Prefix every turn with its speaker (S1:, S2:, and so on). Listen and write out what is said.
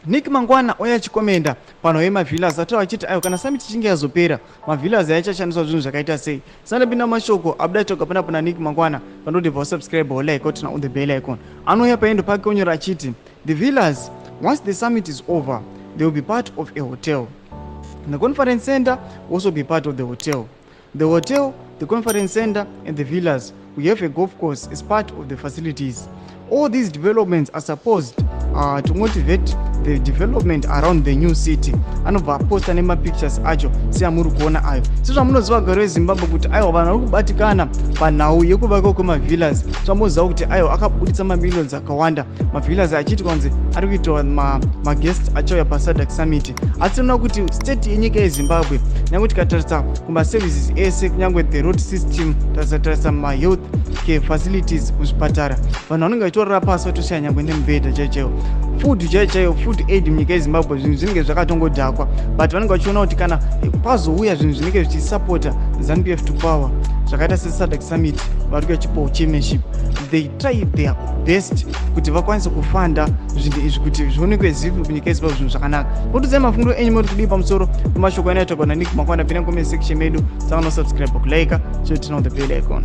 S1: Nick Mangwana oyachikomenda pano yemavillas atawa achiti ayo kana summit chinge yazopera mavillas ayachashandiswa zvinhu zvakaita sei. Sandapinda mashoko abuda toka pana Nick Mangwana panoti subscribe or like turn on the bell icon. Anoya paendo pake onyora achiti the villas once the summit is over they will be part of a hotel. The conference center will also be part of the hotel. The hotel, the conference center and the villas, we have a golf course as part of the facilities. All these developments are supposed to motivate the development around the new city. Anobva posta nema pictures acho seamuri kuona ayo. Sezva munoziva garo reZimbabwe kuti ayo vanhu vari kubatikana panhau yekuvaka kwemavillas. Tinoziva kuti ayo akabuditsa mamillions akawanda. Mavillas achiti kwanzi ari kuitwa maguest achauya paSADC Summit. Asi tinoona kuti state yenyika yeZimbabwe nyange tikatarisa kumaservices ese kunyange the road system, tarisa mahealth care facilities kuzvipatara, vanhu vanenge vachitorora pasi vatoshaye nyangwe nemibhedha chaiyo. Food aid munyika yeZimbabwe zvinhu zvinenge zvakatongodhakwa, but vanenge vachiona kuti kana pazouya zvinhu zvinenge zvichisapota ZANU-PF to power zvakaita seSADC Summit vari kuchipawo chairmanship, they try their best kuti vakwanise kufanda zvinhu izvi kuti zvionekwe zivi kunyika yeZimbabwe zvinhu zvakanaka. Potudzai mafungo enyu muri kudii pamusoro pemashoko anaitwa naNick Mangwana. Pinda comment section medu, subscribe, like, turn on the bell icon.